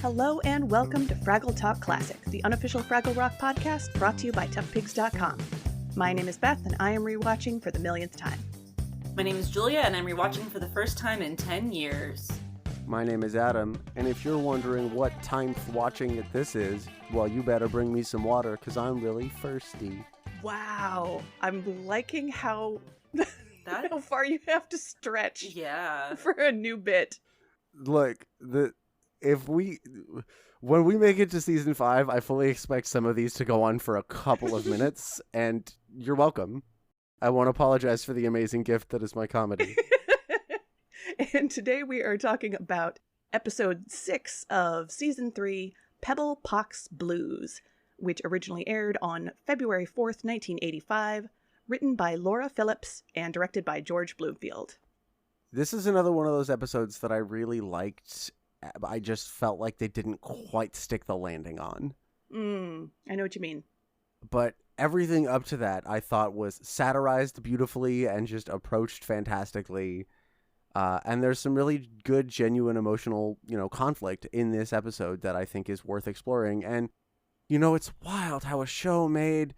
Hello and welcome to Fraggle Talk Classic, the unofficial Fraggle Rock podcast brought to you by toughpigs.com. My name is Beth and I am rewatching for the millionth time. My name is Julia and I'm rewatching for the first time in 10 years. My name is Adam, and if you're wondering what time watching it this is, well, you better bring me some water because I'm really thirsty. Wow, I'm liking how far you have to stretch for a new bit. Look, when we make it to season 5, I fully expect some of these to go on for a couple of minutes, and you're welcome. I won't apologize for the amazing gift that is my comedy. And today we are talking about episode 6 of season 3, Pebble Pox Blues, which originally aired on February 4th, 1985, written by Laura Phillips and directed by George Bloomfield. This is another one of those episodes that I really liked. I just felt like they didn't quite stick the landing on. I know what you mean. But everything up to that I thought was satirized beautifully and just approached fantastically. And there's some really good, genuine, emotional, conflict in this episode that I think is worth exploring. And, it's wild how a show made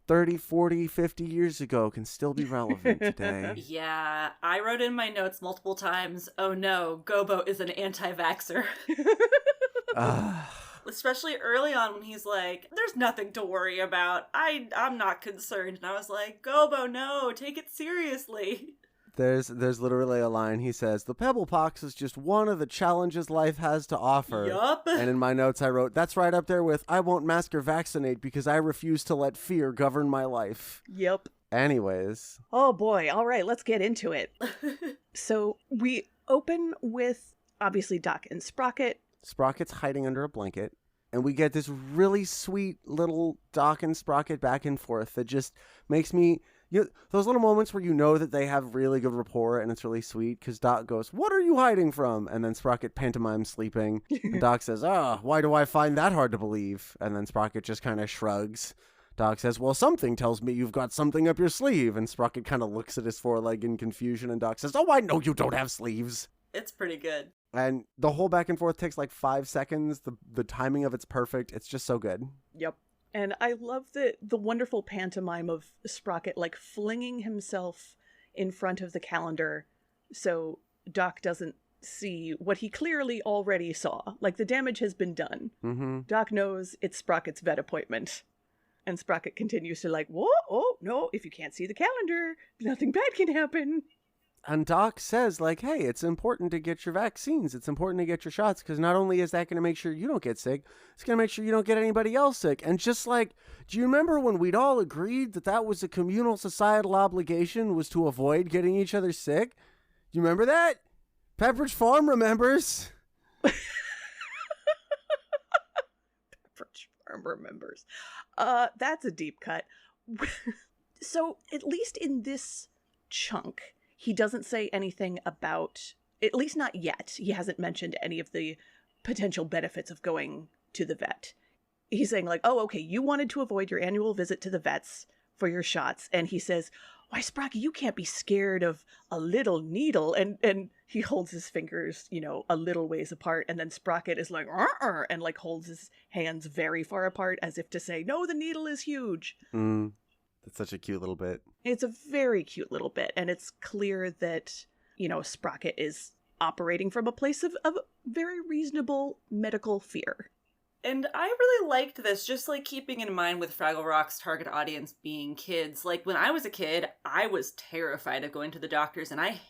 30, 40, 50 years ago can still be relevant today. Yeah, I wrote in my notes multiple times, oh no, Gobo is an anti-vaxxer. Especially early on when he's like, there's nothing to worry about. I'm not concerned. And I was like, Gobo, no, take it seriously. There's literally a line. He says, the Pebble Pox is just one of the challenges life has to offer. Yup. And in my notes I wrote, that's right up there with, I won't mask or vaccinate because I refuse to let fear govern my life. Yep. Anyways. Oh boy, all right, let's get into it. So we open with, obviously, Doc and Sprocket. Sprocket's hiding under a blanket. And we get this really sweet little Doc and Sprocket back and forth that just makes me... those little moments where that they have really good rapport and it's really sweet because Doc goes, what are you hiding from? And then Sprocket pantomimes sleeping. And Doc says, why do I find that hard to believe? And then Sprocket just kind of shrugs. Doc says, well, something tells me you've got something up your sleeve. And Sprocket kind of looks at his foreleg in confusion and Doc says, oh, I know you don't have sleeves. It's pretty good. And the whole back and forth takes like 5 seconds. The timing of it's perfect. It's just so good. Yep. And I love the wonderful pantomime of Sprocket, like, flinging himself in front of the calendar so Doc doesn't see what he clearly already saw. Like, the damage has been done. Mm-hmm. Doc knows it's Sprocket's vet appointment. And Sprocket continues to like, whoa, oh, no, if you can't see the calendar, nothing bad can happen. And Doc says, like, hey, it's important to get your vaccines. It's important to get your shots because not only is that going to make sure you don't get sick, it's going to make sure you don't get anybody else sick. And just like, do you remember when we'd all agreed that was a communal societal obligation was to avoid getting each other sick? Do you remember that? Pepperidge Farm remembers. Pepperidge Farm remembers. That's a deep cut. So at least in this chunk... he doesn't say anything about, at least not yet, he hasn't mentioned any of the potential benefits of going to the vet. He's saying like, oh, okay, you wanted to avoid your annual visit to the vets for your shots. And he says, why, Sprocket, you can't be scared of a little needle. And he holds his fingers, a little ways apart. And then Sprocket is like, and like holds his hands very far apart as if to say, no, the needle is huge. That's such a cute little bit. It's a very cute little bit. And it's clear that, Sprocket is operating from a place of very reasonable medical fear. And I really liked this, just like keeping in mind with Fraggle Rock's target audience being kids. Like when I was a kid, I was terrified of going to the doctors and I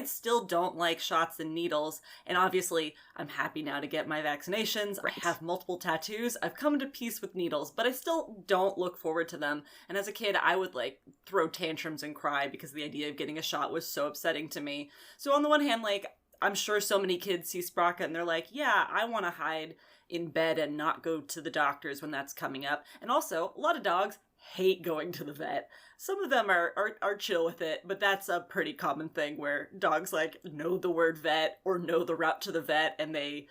still don't like shots and needles. And obviously I'm happy now to get my vaccinations. Right. I have multiple tattoos. I've come to peace with needles, but I still don't look forward to them. And as a kid, I would like throw tantrums and cry because the idea of getting a shot was so upsetting to me. So on the one hand, like, I'm sure so many kids see Sprocket and they're like, yeah, I want to hide in bed and not go to the doctors when that's coming up. And also, a lot of dogs hate going to the vet. Some of them are chill with it, but that's a pretty common thing where dogs like know the word vet or know the route to the vet and they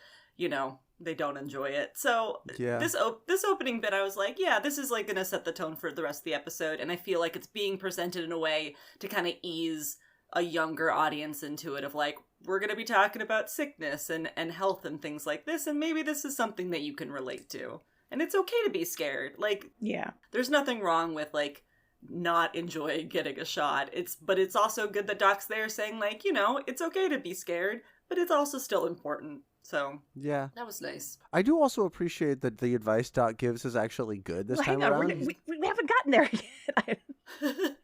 don't enjoy it. So yeah. This opening bit, I was like, yeah, this is like gonna set the tone for the rest of the episode, and I feel like it's being presented in a way to kind of ease a younger audience into it of like, we're going to be talking about sickness and health and things like this, and maybe this is something that you can relate to. And it's okay to be scared. Like, yeah, there's nothing wrong with, like, not enjoying getting a shot. But it's also good that Doc's there saying, like, you know, it's okay to be scared, but it's also still important. So, yeah, that was nice. I do also appreciate that the advice Doc gives is actually good this time around. We haven't gotten there yet.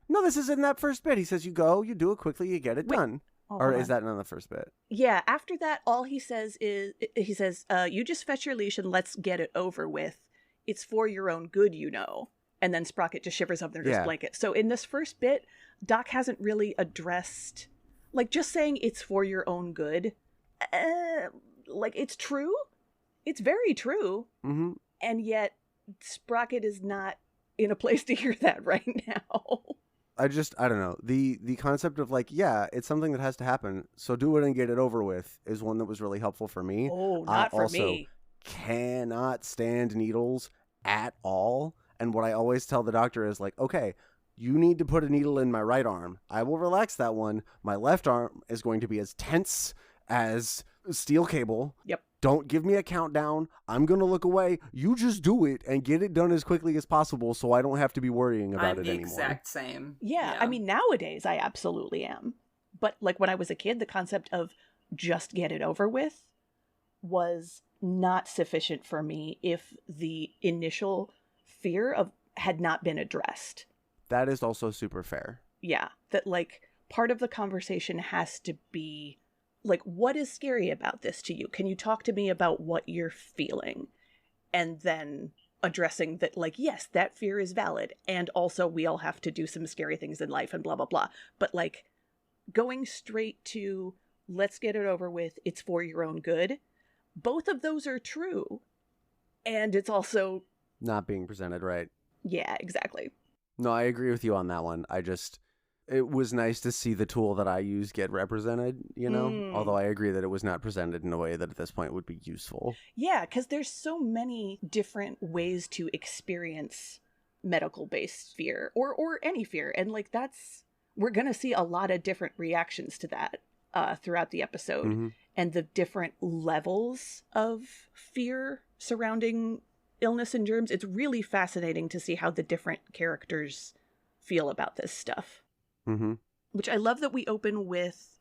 No, this is in that first bit. He says you go, you do it quickly, you get it done. Or is that not the first bit? Yeah, after that, all he says is, you just fetch your leash and let's get it over with. It's for your own good, you know. And then Sprocket just shivers under his blanket. So in this first bit, Doc hasn't really addressed, like, just saying it's for your own good. Like, it's true. It's very true. Mm-hmm. And yet, Sprocket is not in a place to hear that right now. I don't know. The concept of, like, yeah, it's something that has to happen, so do it and get it over with is one that was really helpful for me. Oh, not for me. I also cannot stand needles at all. And what I always tell the doctor is, like, okay, you need to put a needle in my right arm. I will relax that one. My left arm is going to be as tense as steel cable. Yep. Don't give me a countdown. I'm going to look away. You just do it and get it done as quickly as possible so I don't have to be worrying about it anymore. I'm the exact same. Yeah, I mean, nowadays I absolutely am. But, like, when I was a kid, the concept of just get it over with was not sufficient for me if the initial fear of had not been addressed. That is also super fair. Yeah, that, like, part of the conversation has to be, like, what is scary about this to you? Can you talk to me about what you're feeling? And then addressing that, like, yes, that fear is valid. And also we all have to do some scary things in life and blah, blah, blah. But, like, going straight to let's get it over with, it's for your own good. Both of those are true. And it's also not being presented right. Yeah, exactly. No, I agree with you on that one. It was nice to see the tool that I use get represented, you know? Although I agree that it was not presented in a way that at this point would be useful. Yeah, because there's so many different ways to experience medical-based fear, or any fear. And, like, we're going to see a lot of different reactions to that throughout the episode. Mm-hmm. And the different levels of fear surrounding illness and germs. It's really fascinating to see how the different characters feel about this stuff. Mm-hmm. Which I love that we open with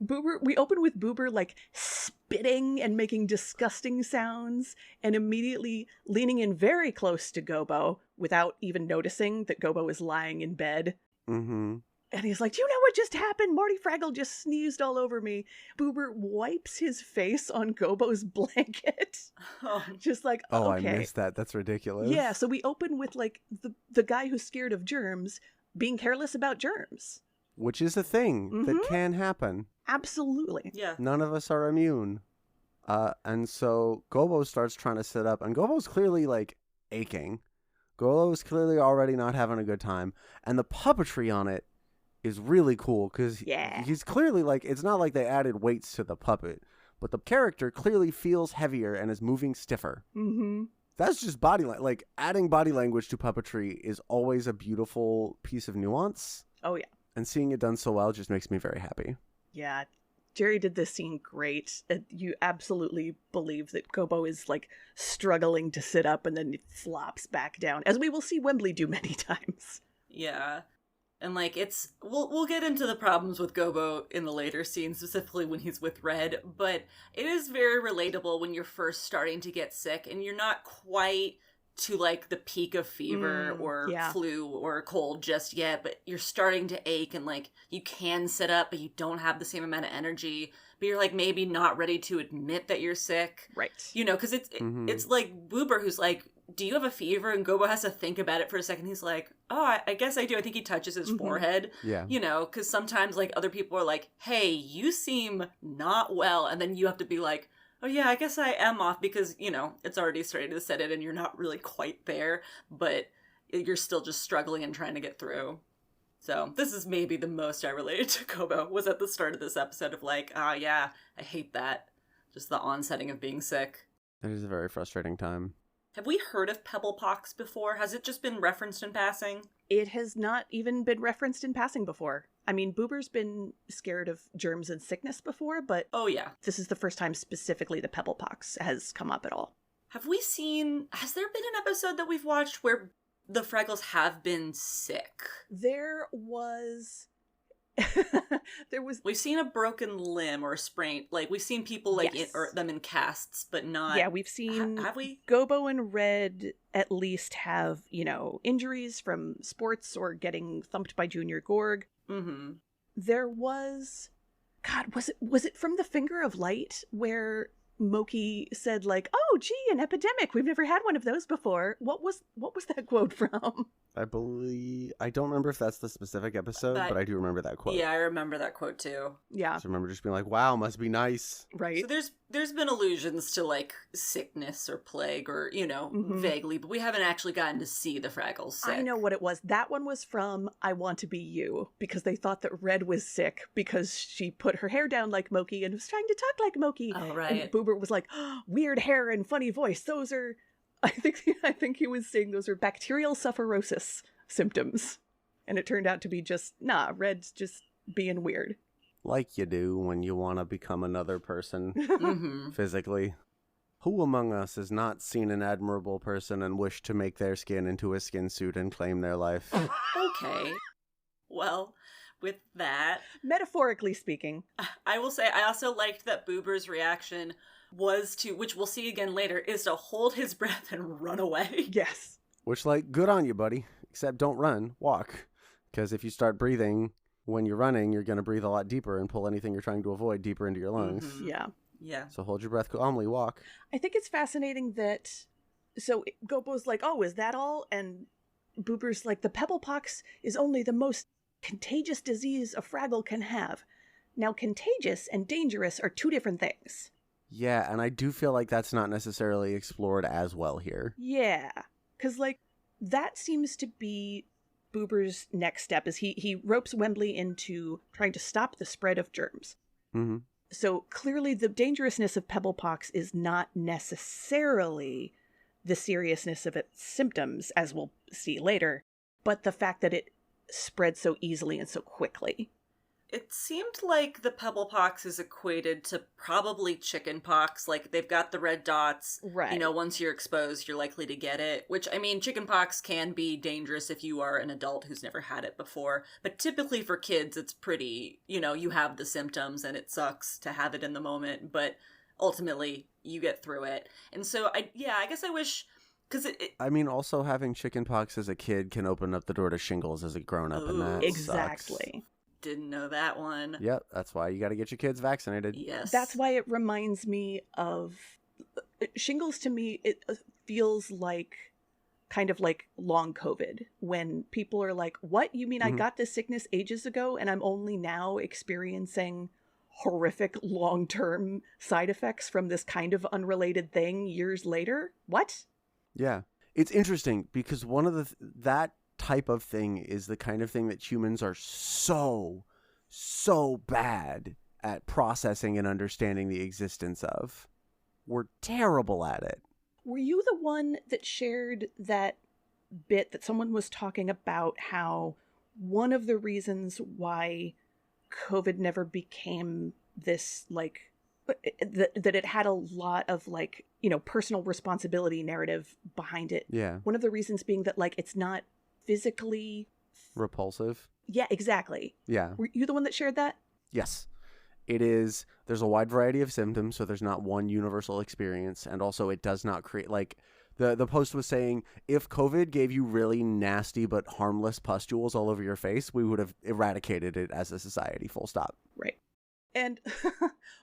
Boober. We open with Boober, like, spitting and making disgusting sounds and immediately leaning in very close to Gobo without even noticing that Gobo is lying in bed. Mm-hmm. And he's like, do you know what just happened? Marty Fraggle just sneezed all over me. Boober wipes his face on Gobo's blanket. Just like, okay. I missed that. That's ridiculous. Yeah, so we open with, like, the guy who's scared of germs being careless about germs. Which is a thing that can happen. Absolutely. Yeah. None of us are immune. And so Gobo starts trying to sit up, and Gobo's clearly, like, aching. Gobo's clearly already not having a good time. And the puppetry on it is really cool because he's clearly, like, it's not like they added weights to the puppet, but the character clearly feels heavier and is moving stiffer. Mm-hmm. That's just body language. Like, adding body language to puppetry is always a beautiful piece of nuance. Oh, yeah. And seeing it done so well just makes me very happy. Yeah. Jerry did this scene great. You absolutely believe that Gobo is, like, struggling to sit up and then it flops back down, as we will see Wembley do many times. Yeah. And, like, we'll get into the problems with Gobo in the later scenes, specifically when he's with Red, but it is very relatable when you're first starting to get sick and you're not quite to, like, the peak of fever or flu or cold just yet, but you're starting to ache and, like, you can sit up, but you don't have the same amount of energy, but you're, like, maybe not ready to admit that you're sick. Right. You know, because it's like Boober who's like, do you have a fever? And Gobo has to think about it for a second. He's like, oh, I guess I do. I think he touches his forehead. Yeah. You know, because sometimes, like, other people are like, hey, you seem not well. And then you have to be like, oh, yeah, I guess I am off because, you know, it's already starting to set in and you're not really quite there. But you're still just struggling and trying to get through. So this is maybe the most I related to Gobo was at the start of this episode of, like, oh, yeah, I hate that. Just the onsetting of being sick. It is a very frustrating time. Have we heard of Pebble pox before? Has it just been referenced in passing? It has not even been referenced in passing before. I mean, Boober's been scared of germs and sickness before, but Oh, yeah. this is the first time specifically the Pebble pox has come up at all. Has there been an episode that we've watched where the Fraggles have been sick? There was... We've seen a broken limb or a sprain. Like, we've seen people, like, Yes. them in casts, but not... Yeah, we've seen... Have we? Gobo and Red at least have, injuries from sports or getting thumped by Junior Gorg. Mm-hmm. There was... God, was it from the Finger of Light where Moki said, like, oh, gee, an epidemic. We've never had one of those before. What was that quote from? I don't remember if that's the specific episode, but I do remember that quote. Yeah, I remember that quote too. Yeah. I remember just being like, wow, must be nice. Right. So there's been allusions to, like, sickness or plague or, vaguely, but we haven't actually gotten to see the Fraggles sick. I know what it was. That one was from I Want to Be You, because they thought that Red was sick because she put her hair down like Moki and was trying to talk like Moki. Oh, right. And Boober was like, oh, weird hair and funny voice. Those are... I think he was saying those are bacterial sufferosis symptoms. And it turned out to be just, Red's just being weird. Like you do when you want to become another person Mm-hmm. physically. Who among us has not seen an admirable person and wished to make their skin into a skin suit and claim their life? Okay. Well, with that... Metaphorically speaking. I will say I also liked that Boober's reaction was to, which we'll see again later, is to hold his breath and run away. Yes. Which, like, good on you, buddy. Except don't run, walk. Because if you start breathing when you're running, you're going to breathe a lot deeper and pull anything you're trying to avoid deeper into your lungs. Mm-hmm. Yeah. Yeah. So hold your breath calmly, walk. I think it's fascinating that... So Gobo's like, oh, is that all? And Boober's like, the Pebble pox is only the most contagious disease a Fraggle can have. Now, contagious and dangerous are two different things. Yeah, and I do feel like that's not necessarily explored as well here. Yeah, because, like, that seems to be Boober's next step, is he ropes Wembley into trying to stop the spread of germs. Mm-hmm. So clearly the dangerousness of Pebble pox is not necessarily the seriousness of its symptoms, as we'll see later, but the fact that it spread so easily and so quickly. It seemed like the Pebble pox is equated to probably chicken pox. Like, they've got the red dots. Right. Once you're exposed, you're likely to get it. Which, I mean, chicken pox can be dangerous if you are an adult who's never had it before. But typically for kids, it's pretty, you have the symptoms and it sucks to have it in the moment. But ultimately, you get through it. And so, I guess I wish... Because I mean, also having chickenpox as a kid can open up the door to shingles as a grown-up, and that Exactly. sucks. Didn't know that one. Yep, that's why you got to get your kids vaccinated. Yes. That's why it reminds me of... Shingles, to me, it feels like kind of like long COVID, when people are like, what? You mean I got this sickness ages ago and I'm only now experiencing horrific long-term side effects from this kind of unrelated thing years later? What? Yeah. It's interesting because one of that type of thing is the kind of thing that humans are so bad at processing and understanding the existence of. We're terrible at it. Were you the one that shared that bit that someone was talking about how one of the reasons why COVID never became this, like, that it had a lot of, like, personal responsibility narrative behind it. Yeah. One of the reasons being that, like, it's not physically Repulsive. Yeah, exactly. Yeah. Were you the one that shared that? Yes. It is. There's a wide variety of symptoms, so there's not one universal experience. And also it does not create, like, the post was saying, if COVID gave you really nasty but harmless pustules all over your face, we would have eradicated it as a society, full stop. Right. And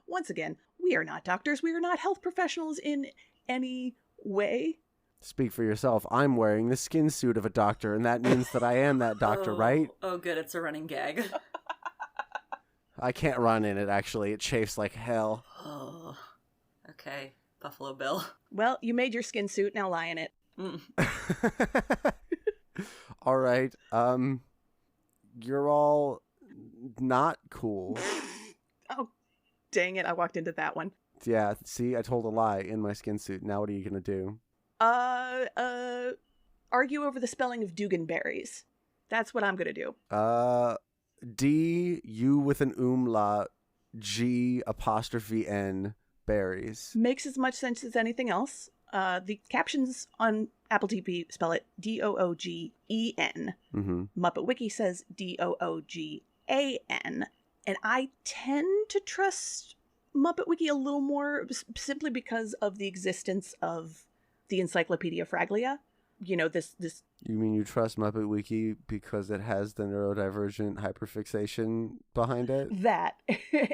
once again, we are not doctors. We are not health professionals in any way. Speak for yourself. I'm wearing the skin suit of a doctor, and that means that I am that doctor, right? Oh, good. It's a running gag. I can't run in it, actually. It chafes like hell. Oh, okay. Buffalo Bill. Well, you made your skin suit. Now lie in it. All right. You're all not cool. Oh, dang it. I walked into that one. Yeah, see, I told a lie in my skin suit. Now what are you going to do? Argue over the spelling of doog and berries. That's what I'm going to do. D, U with an umlaut, G apostrophe N, berries. Makes as much sense as anything else. The captions on Apple TV spell it Doogen. Mm-hmm. Muppet Wiki says Doogan. And I tend to trust Muppet Wiki a little more simply because of the existence of the Encyclopedia Fraglia. You know, this... You mean you trust Muppet Wiki because it has the neurodivergent hyperfixation behind it? That.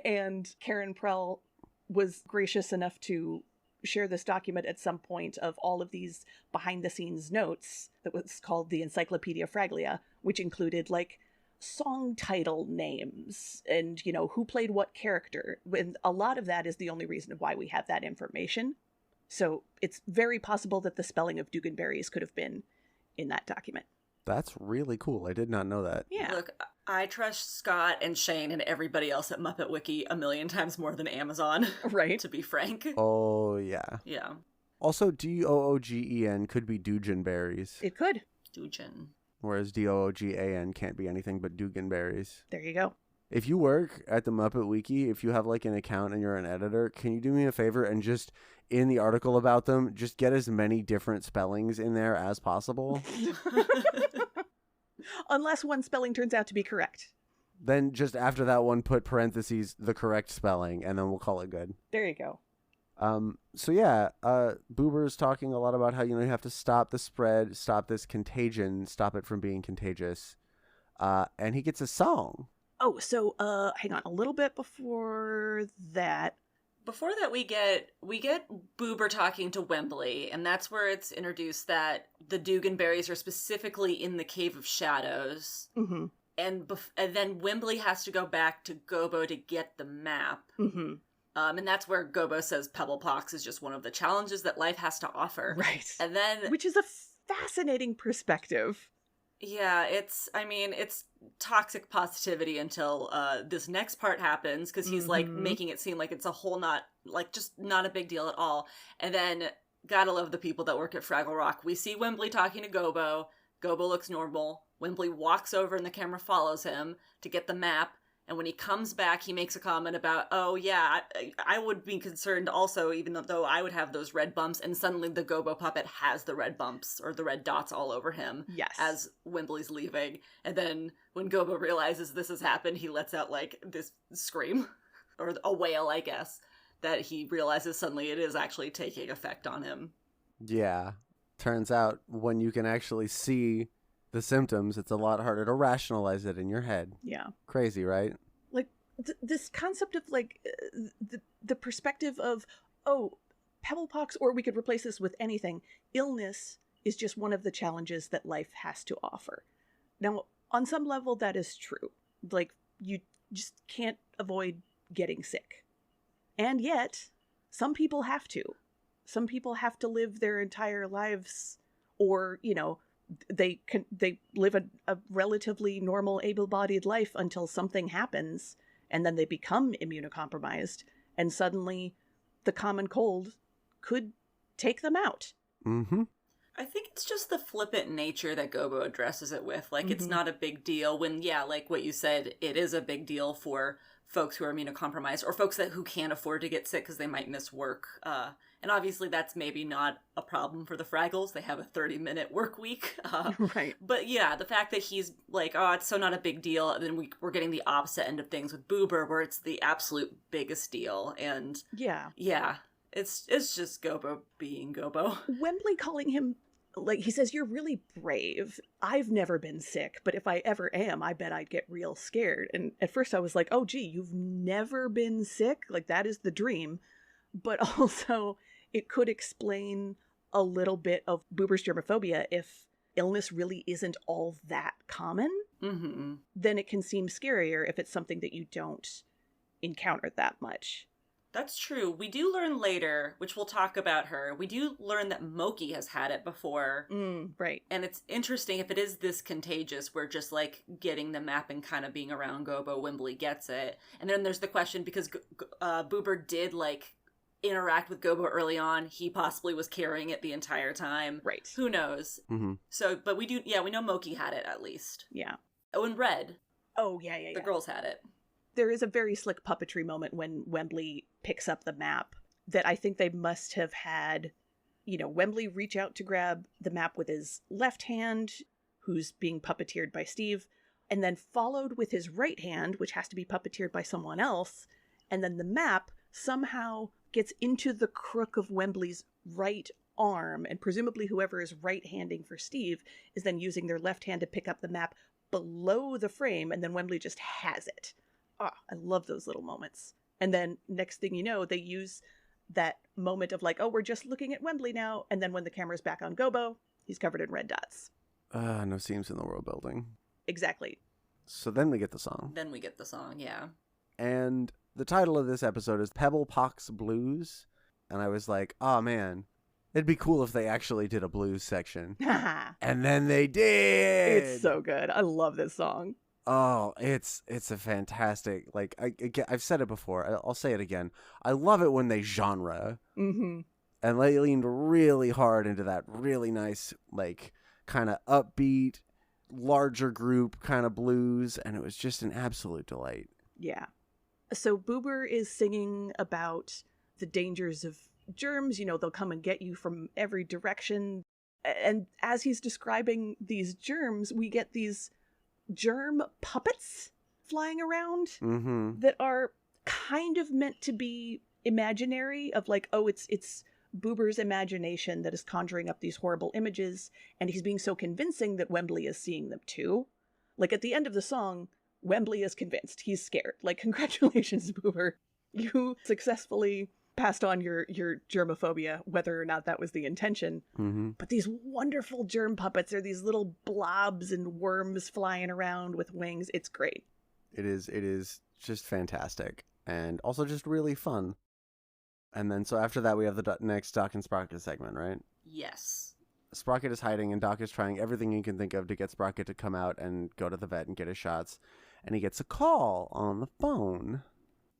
And Karen Prell was gracious enough to share this document at some point of all of these behind-the-scenes notes that was called the Encyclopedia Fraglia, which included, like, song title names and, you know, who played what character. And a lot of that is the only reason why we have that information. So it's very possible that the spelling of doog and berries could have been in that document. That's really cool. I did not know that. Yeah. Look, I trust Scott and Shane and everybody else at Muppet Wiki a million times more than Amazon. Right. To be frank. Oh, yeah. Yeah. Also, Doogen could be Doogenberries, It could. Doogen. whereas Doogan can't be anything but Doogenberries. There you go. If you work at the Muppet Wiki, if you have like an account and you're an editor, can you do me a favor and just in the article about them, just get as many different spellings in there as possible? Unless one spelling turns out to be correct. Then just after that one, put parentheses, the correct spelling, and then we'll call it good. There you go. So yeah, Boober's talking a lot about how, you have to stop the spread, stop this contagion, stop it from being contagious. And he gets a song. Oh, so hang on a little bit before that. Before that, we get Boober talking to Wembley, and that's where it's introduced that the Duganberries are specifically in the Cave of Shadows. Mm-hmm. And then Wembley has to go back to Gobo to get the map. Mm-hmm. And that's where Gobo says Pebble Pox is just one of the challenges that life has to offer. Right. And then... Which is a fascinating perspective. Yeah, it's toxic positivity until this next part happens, because he's like making it seem like it's a whole just not a big deal at all. And then, gotta love the people that work at Fraggle Rock. We see Wembley talking to Gobo. Gobo looks normal. Wembley walks over and the camera follows him to get the map. And when he comes back, he makes a comment about, oh yeah, I would be concerned also, even though I would have those red bumps. And suddenly the Gobo puppet has the red bumps or the red dots all over him. Yes. As Wembley's leaving. And then when Gobo realizes this has happened, he lets out like this scream, or a wail, I guess, that he realizes suddenly it is actually taking effect on him. Yeah. Turns out when you can actually see the symptoms, it's a lot harder to rationalize it in your head. Yeah. Crazy, right? Like, this concept of, like, the perspective of, oh, Pebble Pox, or we could replace this with anything. Illness is just one of the challenges that life has to offer. Now, on some level, that is true. Like, you just can't avoid getting sick. And yet, some people have to. Some people have to live their entire lives, or, they live a relatively normal, able-bodied life until something happens, and then they become immunocompromised, and suddenly the common cold could take them out. Mm-hmm. I think it's just the flippant nature that Gobo addresses it with. Like, it's not a big deal when, yeah, like what you said, it is a big deal for folks who are immunocompromised, or folks who can't afford to get sick because they might miss work. And obviously that's maybe not a problem for the Fraggles. They have a 30-minute work week. Right. But yeah, the fact that he's like, oh, it's so not a big deal. And then we're getting the opposite end of things with Boober, where it's the absolute biggest deal. And yeah, it's just Gobo being Gobo. Wembley calling him, like, he says, you're really brave. I've never been sick, but if I ever am, I bet I'd get real scared. And at first I was like, oh, gee, you've never been sick? Like, that is the dream. But also, it could explain a little bit of Boober's germophobia. If illness really isn't all that common, then it can seem scarier if it's something that you don't encounter that much. That's true. We do learn later, which we'll talk about her, we do learn that Moki has had it before. Right. And it's interesting if it is this contagious, where just like getting the map and kind of being around Gobo, Wembley gets it. And then there's the question, because Boober did like interact with Gobo early on, he possibly was carrying it the entire time. Right. Who knows? Mm-hmm. So, but we know Moki had it at least. Yeah. Oh, and Red. Oh, yeah. The girls had it. There is a very slick puppetry moment when Wembley picks up the map that I think they must have had, Wembley reach out to grab the map with his left hand, who's being puppeteered by Steve, and then followed with his right hand, which has to be puppeteered by someone else, and then the map somehow gets into the crook of Wembley's right arm, and presumably whoever is right-handing for Steve is then using their left hand to pick up the map below the frame, and then Wembley just has it. Ah, I love those little moments. And then next thing you know, they use that moment of like, oh, we're just looking at Wembley now, and then when the camera's back on Gobo, he's covered in red dots. No seams in the world building. Exactly. So then we get the song. Yeah. And the title of this episode is Pebble Pox Blues. And I was like, oh man, it'd be cool if they actually did a blues section. And then they did! It's so good. I love this song. Oh, it's a fantastic, like, I've said it before, I'll say it again. I love it when they genre. Mm-hmm. And they leaned really hard into that really nice, like, kind of upbeat, larger group kind of blues, and it was just an absolute delight. Yeah. So Boober is singing about the dangers of germs. They'll come and get you from every direction. And as he's describing these germs, we get these germ puppets flying around that are kind of meant to be imaginary, of like, oh, it's Boober's imagination that is conjuring up these horrible images, and he's being so convincing that Wembley is seeing them too. Like at the end of the song, Wembley is convinced. He's scared. Like, congratulations, Boober. You successfully passed on your germophobia, whether or not that was the intention. Mm-hmm. But these wonderful germ puppets are these little blobs and worms flying around with wings. It's great. It is just fantastic. And also just really fun. And then so after that we have the next Doc and Sprocket segment, right? Yes. Sprocket is hiding and Doc is trying everything he can think of to get Sprocket to come out and go to the vet and get his shots. And he gets a call on the phone.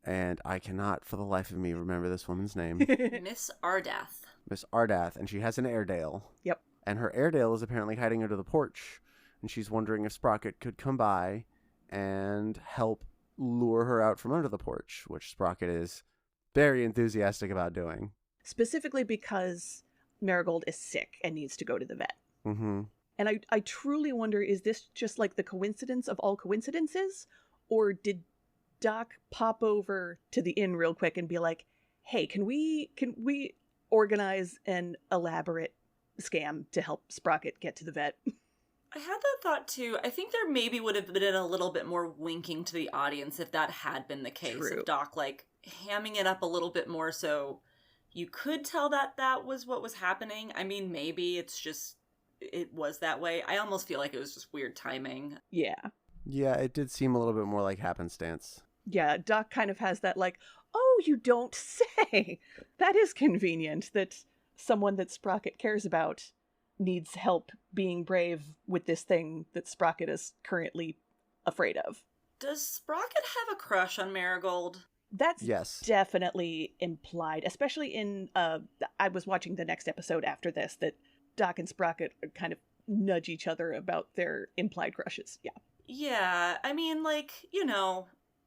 And I cannot, for the life of me, remember this woman's name. Miss Ardath. Miss Ardath, and she has an Airedale. Yep. And her Airedale is apparently hiding under the porch, and she's wondering if Sprocket could come by and help lure her out from under the porch, which Sprocket is very enthusiastic about doing. Specifically because Marigold is sick and needs to go to the vet. Mm-hmm. And I truly wonder, is this just like the coincidence of all coincidences? Or did Doc pop over to the inn real quick and be like, hey, can we organize an elaborate scam to help Sprocket get to the vet? I had that thought too. I think there maybe would have been a little bit more winking to the audience if that had been the case. True. If Doc, like, hamming it up a little bit more so you could tell that was what was happening. I mean, maybe it's just, it was that way. I almost feel like it was just weird timing. Yeah. Yeah, it did seem a little bit more like happenstance. Yeah, Doc kind of has that like, oh, you don't say. That is convenient that someone that Sprocket cares about needs help being brave with this thing that Sprocket is currently afraid of. Does Sprocket have a crush on Marigold? That's Yes. definitely implied, especially in, I was watching the next episode after this, that Doc and Sprocket kind of nudge each other about their implied crushes. Yeah. Yeah, I mean, like,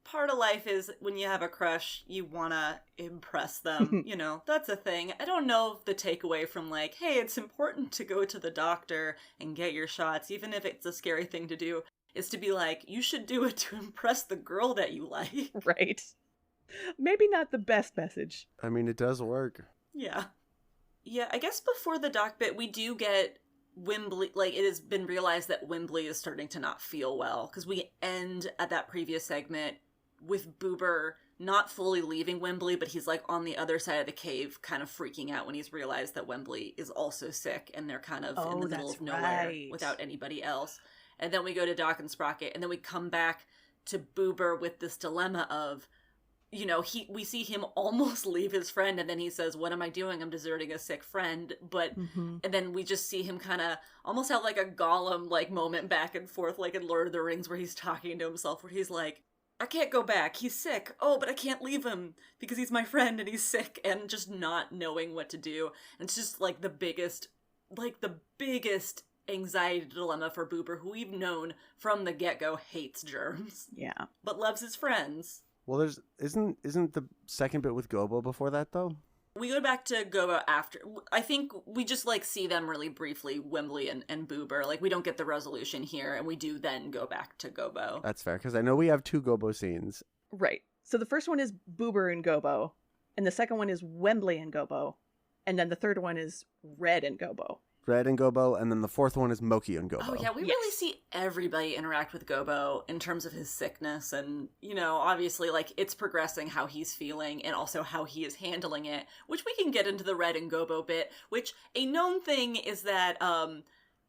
part of life is when you have a crush, you want to impress them. That's a thing. I don't know if the takeaway from like, hey, it's important to go to the doctor and get your shots, even if it's a scary thing to do, is to be like, you should do it to impress the girl that you like. Right. Maybe not the best message. I mean, it does work. Yeah. Yeah, I guess before the doc bit, we do get Wembley, like, it has been realized that Wembley is starting to not feel well, because we end at that previous segment with Boober not fully leaving Wembley, but he's like on the other side of the cave kind of freaking out when he's realized that Wembley is also sick and they're kind of in the middle of nowhere without anybody else. And then we go to Doc and Sprocket, and then we come back to Boober with this dilemma of, we see him almost leave his friend, and then he says, what am I doing? I'm deserting a sick friend. But, and then we just see him kind of almost have like a Gollum like moment back and forth, like in Lord of the Rings, where he's talking to himself, where he's like, I can't go back. He's sick. Oh, but I can't leave him because he's my friend and he's sick, and just not knowing what to do. And it's just like the biggest anxiety dilemma for Boober, who we've known from the get-go hates germs. Yeah. But loves his friends. Well, isn't the second bit with Gobo before that, though? We go back to Gobo after. I think we just, like, see them really briefly, Wembley and Boober. Like, we don't get the resolution here, and we do then go back to Gobo. That's fair, because I know we have 2 Gobo scenes. Right. So the first one is Boober and Gobo, and the second one is Wembley and Gobo, and then the third one is Red and Gobo. Red and Gobo, and then the fourth one is Moki and Gobo. Oh, yeah, we really see everybody interact with Gobo in terms of his sickness, and, you know, obviously, like, it's progressing how he's feeling and also how he is handling it, which we can get into the Red and Gobo bit, which a known thing is that,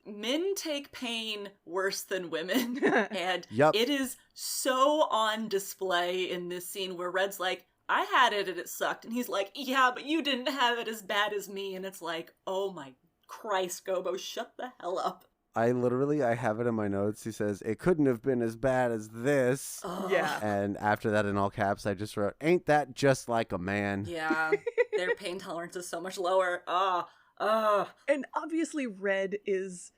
men take pain worse than women, and it is so on display in this scene where Red's like, I had it and it sucked, and he's like, yeah, but you didn't have it as bad as me, and it's like, oh my Christ, Gobo, shut the hell up. I have it in my notes. He says, it couldn't have been as bad as this. Yeah. And after that, in all caps, I just wrote, ain't that just like a man? Yeah, their pain tolerance is so much lower. And obviously Red is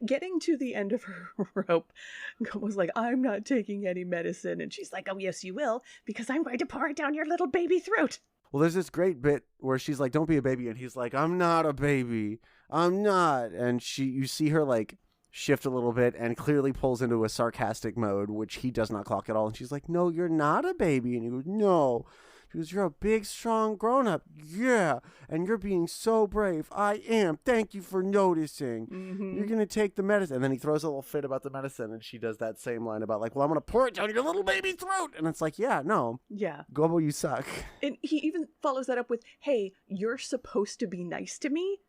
getting to the end of her rope. Gobo's like, I'm not taking any medicine. And she's like, oh, yes, you will, because I'm going to pour it down your little baby throat. Well, there's this great bit where she's like, don't be a baby. And he's like, I'm not a baby. I'm not. And you see her like shift a little bit and clearly pulls into a sarcastic mode, which he does not clock at all. And she's like, no, you're not a baby. And he goes, no. She goes, you're a big, strong grown-up. Yeah. And you're being so brave. I am. Thank you for noticing. Mm-hmm. You're going to take the medicine. And then he throws a little fit about the medicine. And she does that same line about like, well, I'm going to pour it down your little baby throat. And it's like, yeah, no. Yeah. Gobo, you suck. And he even follows that up with, hey, you're supposed to be nice to me.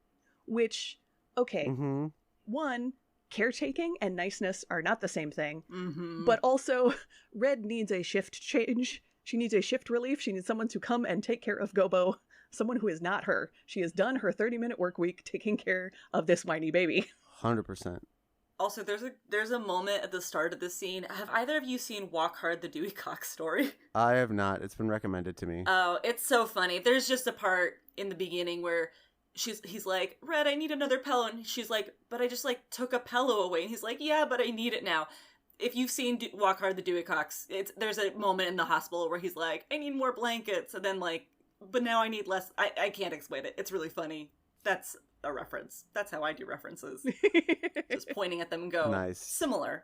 Which, okay. Mm-hmm. One, caretaking and niceness are not the same thing. Mm-hmm. But also, Red needs a shift change. She needs a shift relief. She needs someone to come and take care of Gobo. Someone who is not her. She has done her 30-minute work week taking care of this whiny baby. 100%. Also, there's a moment at the start of the scene. Have either of you seen Walk Hard, the Dewey Cox story? I have not. It's been recommended to me. Oh, it's so funny. There's just a part in the beginning where he's like, Red, I need another pillow. And she's like, but I just like took a pillow away. And he's like, yeah, but I need it now. If you've seen Walk Hard, the Dewey Cox, there's a moment in the hospital where he's like, I need more blankets. And then like, but now I need less. I can't explain it. It's really funny. That's a reference. That's how I do references. Just pointing at them and go, nice. Similar.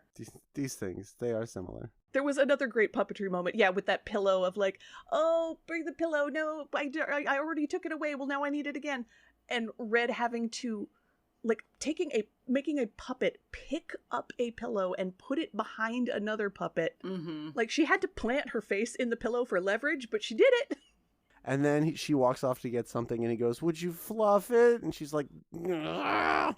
These things, they are similar. There was another great puppetry moment, yeah, with that pillow of like, oh, bring the pillow. No, I already took it away. Well, now I need it again. And Red having to, like, making a puppet pick up a pillow and put it behind another puppet. Mm-hmm. Like, she had to plant her face in the pillow for leverage, but she did it. And then she walks off to get something, and he goes, would you fluff it? And she's like, "Ugh."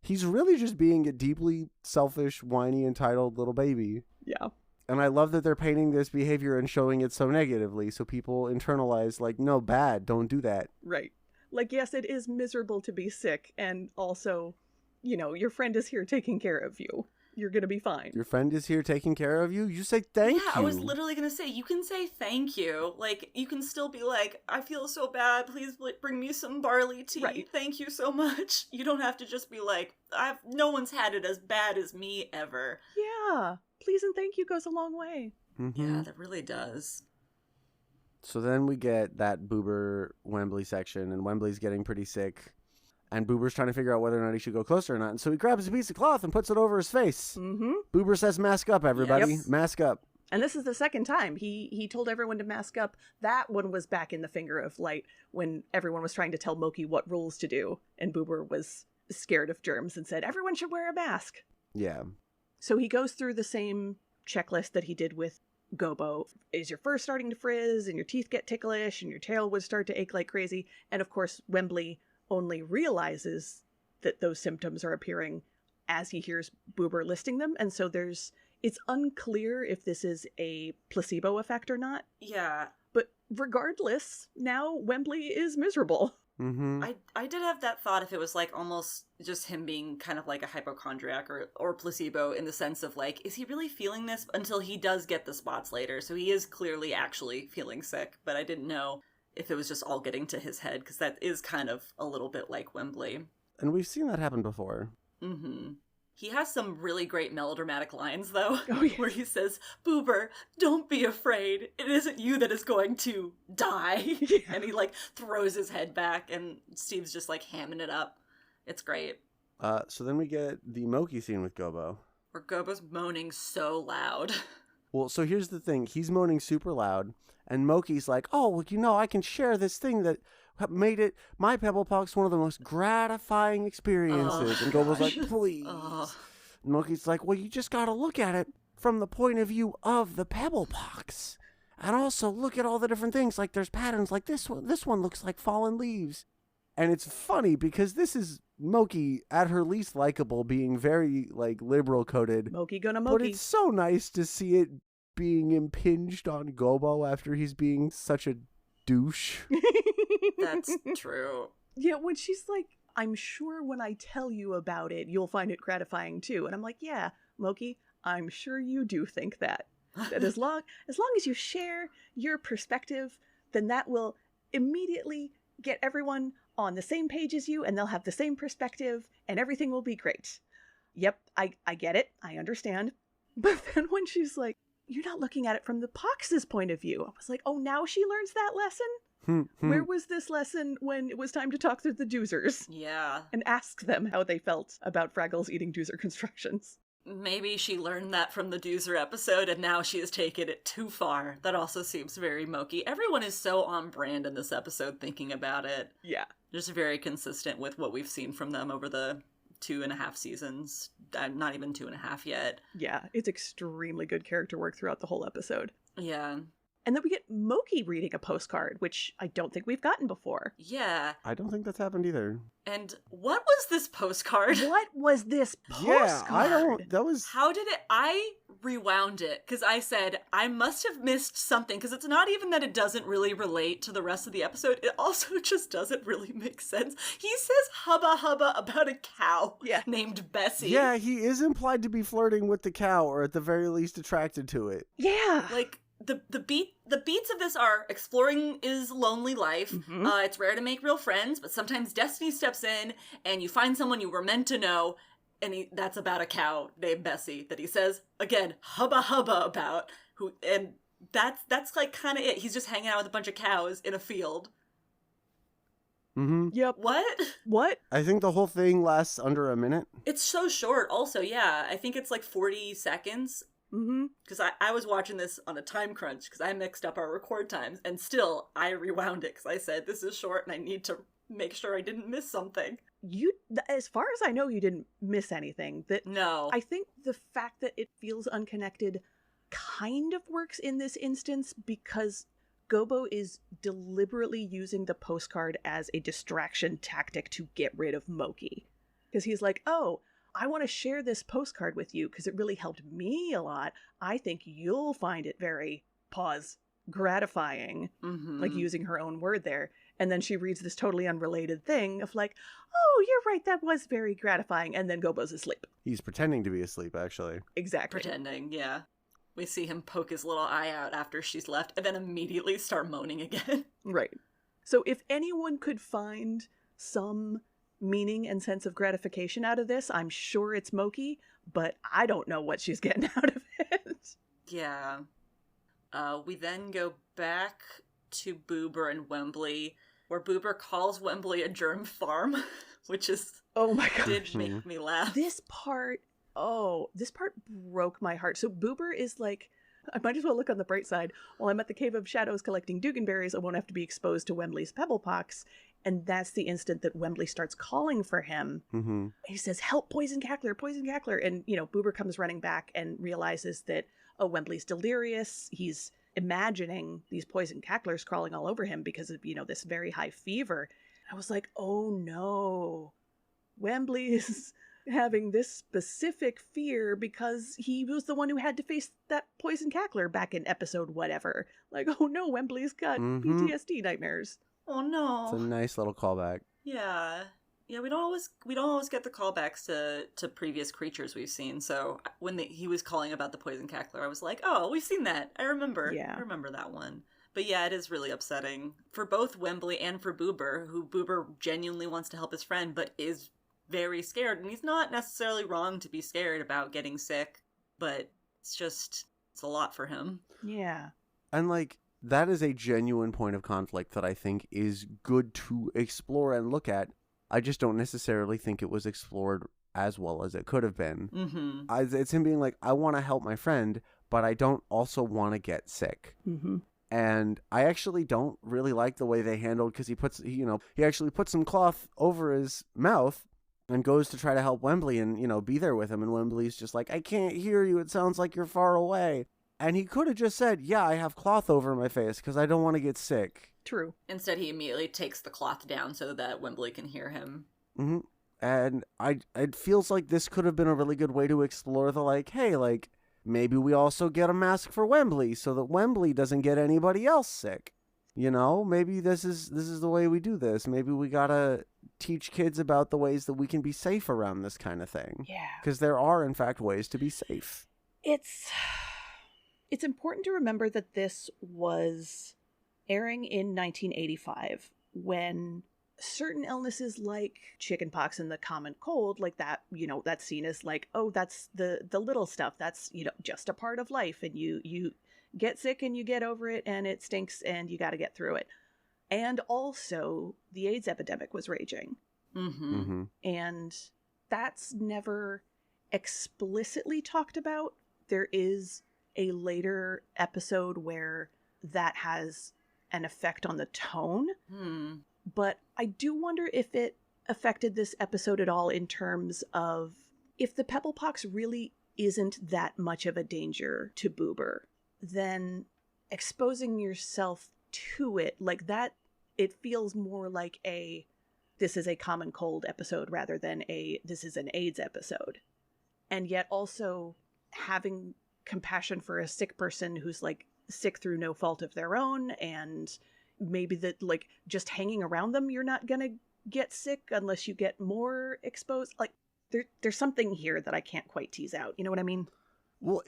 He's really just being a deeply selfish, whiny, entitled little baby. Yeah. And I love that they're painting this behavior and showing it so negatively, so people internalize, like, no, bad, don't do that. Right. Like, yes, it is miserable to be sick, and also, you know, your friend is here taking care of you. You're gonna be fine. Your friend is here taking care of you? You say thank you. Yeah, I was literally gonna say, you can say thank you. Like, you can still be like, I feel so bad, please bring me some barley tea. Right. Thank you so much. You don't have to just be like, no one's had it as bad as me ever. Yeah. Please and thank you goes a long way. Mm-hmm. Yeah, that really does. So then we get that Boober Wembley section, and Wembley's getting pretty sick. And Boober's trying to figure out whether or not he should go closer or not. And so he grabs a piece of cloth and puts it over his face. Mm-hmm. Boober says, mask up, everybody. Yep. Mask up. And this is the second time he told everyone to mask up. That one was back in the Finger of Light when everyone was trying to tell Moki what rules to do. And Boober was scared of germs and said, everyone should wear a mask. Yeah. So he goes through the same checklist that he did with Gobo. Is your fur starting to frizz and your teeth get ticklish and your tail would start to ache like crazy? And of course, Wembley only realizes that those symptoms are appearing as he hears Boober listing them. And so it's unclear if this is a placebo effect or not. Yeah. But regardless, now Wembley is miserable. Mm-hmm. I did have that thought if it was like almost just him being kind of like a hypochondriac or placebo in the sense of like, is he really feeling this until he does get the spots later? So he is clearly actually feeling sick, but I didn't know if it was just all getting to his head because that is kind of a little bit like Wembley. And we've seen that happen before. Mm-hmm. He has some really great melodramatic lines, though, Oh, yeah. where he says, Boober, don't be afraid. It isn't you that is going to die. Yeah. And he, like, throws his head back, and Steve's just, like, hamming it up. It's great. So then we get the Moki scene with Gobo. Where Gobo's moaning so loud. Well, so here's the thing. He's moaning super loud, and Moki's like, oh, well, you know, I can share this thing that made it, my Pebble Pox, one of the most gratifying experiences. And Gobo's like, please. And Moki's like, well, you just got to look at it from the point of view of the Pebble Pox. And also look at all the different things. Like there's patterns like this one. This one looks like fallen leaves. And it's funny because this is Moki at her least likable, being very, like, liberal coded. Moki gonna But Moki. it's so nice to see it being impinged on Gobo after he's being such a douche. That's true. Yeah, when she's like, I'm sure when I tell you about it, you'll find it gratifying too. And I'm like, yeah, Moki, I'm sure you do think that. That as long as you share your perspective, then that will immediately get everyone on the same page as you, and they'll have the same perspective, and everything will be great. Yep, I get it. I understand. But then when she's like, you're not looking at it from the Pox's point of view, I was like, oh, now she learns that lesson? Where was this lesson when it was time to talk to the Doozers? Yeah. And ask them how they felt about Fraggles eating Doozer constructions. Maybe she learned that from the Doozer episode, and now she has taken it too far. That also seems very Moki. Everyone is so on brand in this episode thinking about it. Yeah. Just very consistent with what we've seen from them over the 2.5 seasons. Not even 2.5 yet. Yeah, it's extremely good character work throughout the whole episode. Yeah. And then we get Moki reading a postcard, which I don't think we've gotten before. Yeah. I don't think that's happened either. And what was this postcard? What was this postcard? Yeah, I don't, that was... How did it... I rewound it, because I said, I must have missed something, because it's not even that it doesn't really relate to the rest of the episode, it also just doesn't really make sense. He says hubba hubba about a cow named Bessie. Yeah, he is implied to be flirting with the cow, or at the very least attracted to it. Yeah. Like... The beats of this are exploring is lonely life. Mm-hmm. It's rare to make real friends, but sometimes destiny steps in and you find someone you were meant to know, and that's about a cow named Bessie that he says again hubba hubba about. And that's like kind of it. He's just hanging out with a bunch of cows in a field. Mm-hmm. Yep. What? I think the whole thing lasts under a minute. It's so short. Also, yeah, I think it's like 40 seconds. Mm-hmm. Because I was watching this on a time crunch because I mixed up our record times, and still I rewound it because I said this is short and I need to make sure I didn't miss something. As far as I know, you didn't miss anything. No. I think the fact that it feels unconnected kind of works in this instance because Gobo is deliberately using the postcard as a distraction tactic to get rid of Moki. Because he's like, oh, I want to share this postcard with you because it really helped me a lot. I think you'll find it very, gratifying. Mm-hmm. Like using her own word there. And then she reads this totally unrelated thing of like, oh, you're right, that was very gratifying. And then Gobo's asleep. He's pretending to be asleep, actually. Exactly. Pretending, yeah. We see him poke his little eye out after she's left and then immediately start moaning again. Right. So if anyone could find some meaning and sense of gratification out of this, I'm sure it's Moki, but I don't know what she's getting out of it. Yeah. We then go back to Boober and Wembley, where Boober calls Wembley a germ farm, which is... Oh my gosh. Did make me laugh. This part broke my heart. So Boober is like, I might as well look on the bright side. While I'm at the Cave of Shadows collecting doog nberries, I won't have to be exposed to Wembley's Pebble Pox. And that's the instant that Wembley starts calling for him. Mm-hmm. He says, help, poison cackler, poison cackler. And, Boober comes running back and realizes that, Wembley's delirious. He's imagining these poison cacklers crawling all over him because of, this very high fever. I was like, oh no, Wembley is having this specific fear because he was the one who had to face that poison cackler back in episode whatever. Like, oh no, Wembley's got PTSD nightmares. Oh no. It's a nice little callback. Yeah. Yeah, we don't always get the callbacks to previous creatures we've seen. So when he was calling about the poison cackler, I was like, oh, we've seen that. I remember. Yeah. I remember that one. But yeah, it is really upsetting for both Wembley and for Boober, who Boober genuinely wants to help his friend, but is very scared. And he's not necessarily wrong to be scared about getting sick, but it's a lot for him. Yeah. And, like, that is a genuine point of conflict that I think is good to explore and look at. I just don't necessarily think it was explored as well as it could have been. Mm-hmm. It's him being like, I want to help my friend, but I don't also want to get sick. Mm-hmm. And I actually don't really like the way they handled, because he actually puts some cloth over his mouth and goes to try to help Wembley and, be there with him. And Wembley's just like, I can't hear you. It sounds like you're far away. And he could have just said, yeah, I have cloth over my face because I don't want to get sick. True. Instead, he immediately takes the cloth down so that Wembley can hear him. Mm-hmm. And it feels like this could have been a really good way to explore the, like, hey, like, maybe we also get a mask for Wembley so that Wembley doesn't get anybody else sick. Maybe this is the way we do this. Maybe we gotta teach kids about the ways that we can be safe around this kind of thing. Yeah. Because there are, in fact, ways to be safe. It's important to remember that this was airing in 1985 when certain illnesses like chickenpox and the common cold, like that, that's seen as like, oh, that's the little stuff. That's, just a part of life. And you get sick and you get over it and it stinks and you got to get through it. And also the AIDS epidemic was raging. Mm-hmm. Mm-hmm. And that's never explicitly talked about. There is a later episode where that has an effect on the tone. But I do wonder if it affected this episode at all in terms of if the Pebble pox really isn't that much of a danger to Boober, then exposing yourself to it like that, it feels more like this is a common cold episode rather than this is an AIDS episode. And yet also having compassion for a sick person who's like sick through no fault of their own, and maybe that like just hanging around them you're not gonna get sick unless you get more exposed. Like there's something here that I can't quite tease out. You know what I mean? Well,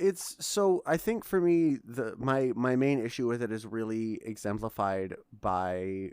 I think for me my main issue with it is really exemplified by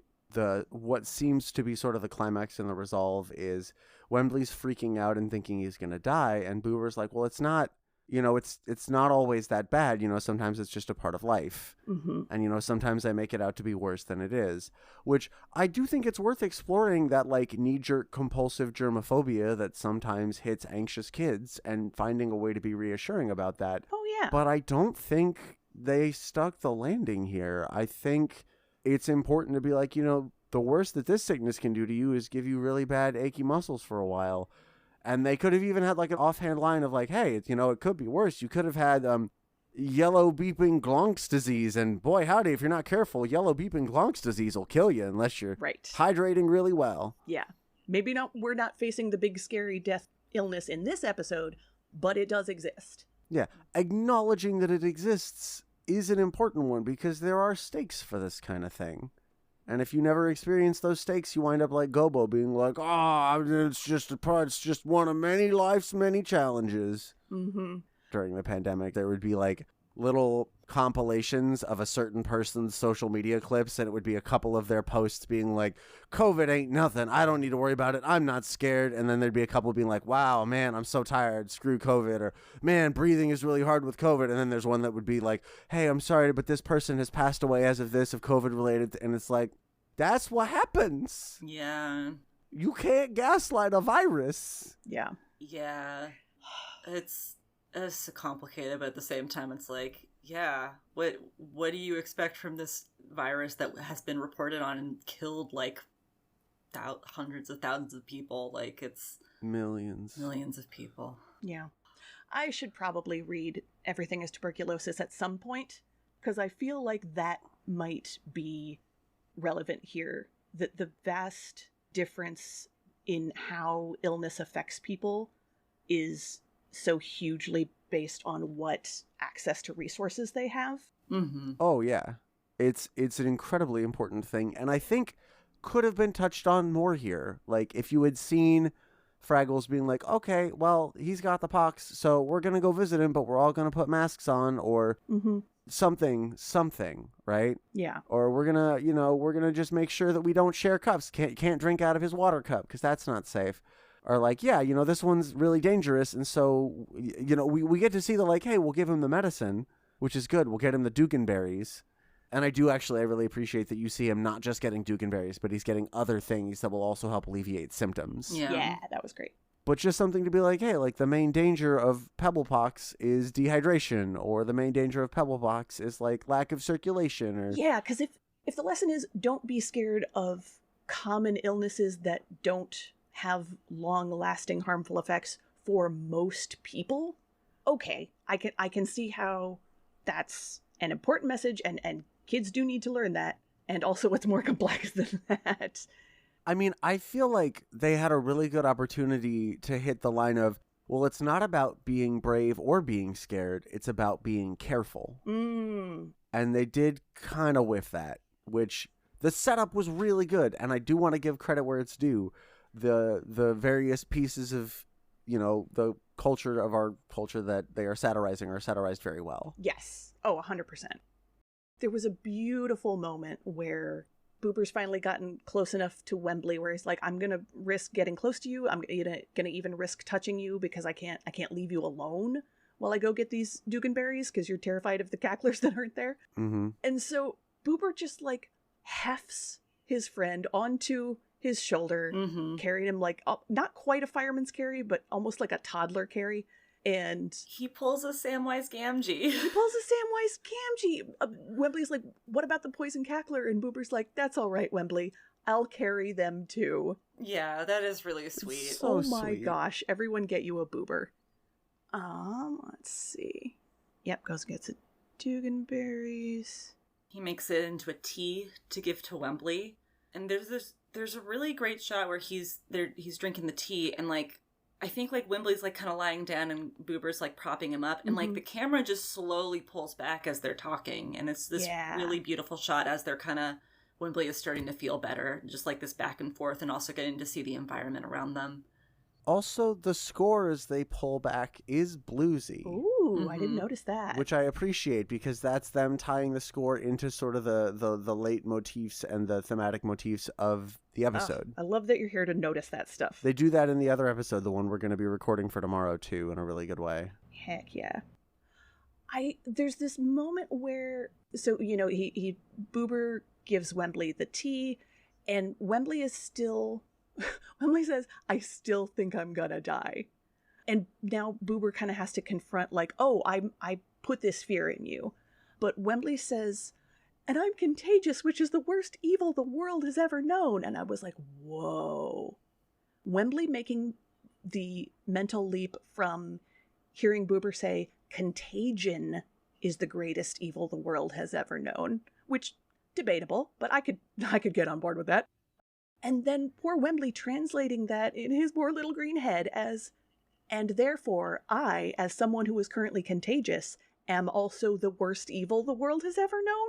what seems to be sort of the climax and the resolve is Wembley's freaking out and thinking he's gonna die, and Boober's like, well, it's not. It's not always that bad. Sometimes it's just a part of life. Mm-hmm. And, sometimes I make it out to be worse than it is, which I do think it's worth exploring, that like knee-jerk compulsive germophobia that sometimes hits anxious kids and finding a way to be reassuring about that. Oh, yeah. But I don't think they stuck the landing here. I think it's important to be like, the worst that this sickness can do to you is give you really bad achy muscles for a while. And they could have even had like an offhand line of like, hey, it could be worse. You could have had Yellow Beeping Glonks Disease. And boy, howdy, if you're not careful, Yellow Beeping Glonks Disease will kill you unless you're hydrating really well. Yeah. Maybe we're not facing the big scary death illness in this episode, but it does exist. Yeah. Acknowledging that it exists is an important one because there are stakes for this kind of thing. And if you never experience those stakes, you wind up like Gobo being like, it's just one of life's many challenges. Mm-hmm. During the pandemic, there would be like little compilations of a certain person's social media clips, and it would be a couple of their posts being like, COVID ain't nothing. I don't need to worry about it. I'm not scared. And then there'd be a couple being like, wow, man, I'm so tired. Screw COVID. Or, man, breathing is really hard with COVID. And then there's one that would be like, hey, I'm sorry, but this person has passed away as of this, of COVID related. And it's like, that's what happens. Yeah. You can't gaslight a virus. Yeah. Yeah. It's complicated, but at the same time, it's like, yeah, what do you expect from this virus that has been reported on and killed like hundreds of thousands of people? Like, it's millions of people. Yeah. I should probably read Everything is Tuberculosis at some point, because I feel like that might be relevant here. That the vast difference in how illness affects people is so hugely based on what access to resources they have. Mm-hmm. Oh, yeah. It's an incredibly important thing, and I think could have been touched on more here. Like, if you had seen Fraggles being like, okay, well, he's got the pox, so we're going to go visit him, but we're all going to put masks on, or something, right? Yeah. Or we're going to just make sure that we don't share cups. Can't drink out of his water cup, because that's not safe. are like, yeah, this one's really dangerous. And so, we get to see the like, hey, we'll give him the medicine, which is good. We'll get him the doog. And I really appreciate that you see him not just getting doog, but he's getting other things that will also help alleviate symptoms. Yeah, that was great. But just something to be like, hey, like the main danger of Pebblepox is dehydration, or the main danger of Pebblepox is like lack of circulation. Or yeah, because if the lesson is don't be scared of common illnesses that don't have long-lasting harmful effects for most people, okay, I can see how that's an important message, and kids do need to learn that, and also it's more complex than that. I mean, I feel like they had a really good opportunity to hit the line of, well, it's not about being brave or being scared, it's about being careful. And they did kind of whiff that, which the setup was really good, and I do want to give credit where it's due. The various pieces of, the culture of our culture that they are satirized very well. Yes. Oh, 100%. There was a beautiful moment where Boober's finally gotten close enough to Wembley where he's like, I'm going to risk getting close to you. I'm going to even risk touching you because I can't leave you alone while I go get these Duganberries because you're terrified of the cacklers that aren't there. Mm-hmm. And so Boober just like hefts his friend onto his shoulder, carrying him like not quite a fireman's carry, but almost like a toddler carry. And he pulls a Samwise Gamgee. Wembley's like, what about the poison cackler? And Boober's like, that's all right, Wembley. I'll carry them too. Yeah, that is really sweet. So my gosh, everyone get you a Boober. Let's see. Yep, goes and gets a Duganberries. He makes it into a tea to give to Wembley. And there's a really great shot where he's drinking the tea, and like I think like Wembley's like kind of lying down and Boober's like propping him up, and like the camera just slowly pulls back as they're talking, and it's this really beautiful shot as they're kind of Wembley is starting to feel better, just like this back and forth, and also getting to see the environment around them. Also, the score as they pull back is bluesy. Ooh, I didn't notice that. Which I appreciate, because that's them tying the score into sort of the late motifs and the thematic motifs of the episode. I love that you're here to notice that stuff. They do that in the other episode, the one we're going to be recording for tomorrow, too, in a really good way. Heck yeah. There's this moment where, so, Boober gives Wembley the tea, and Wembley is still... Wembley says, I still think I'm gonna die. And now Boober kind of has to confront, like, oh, I put this fear in you. But Wembley says, and I'm contagious, which is the worst evil the world has ever known. And I was like, whoa. Wembley making the mental leap from hearing Boober say, contagion is the greatest evil the world has ever known, which, debatable, but I could get on board with that. And then poor Wembley translating that in his poor little green head as, and therefore I, as someone who is currently contagious, am also the worst evil the world has ever known?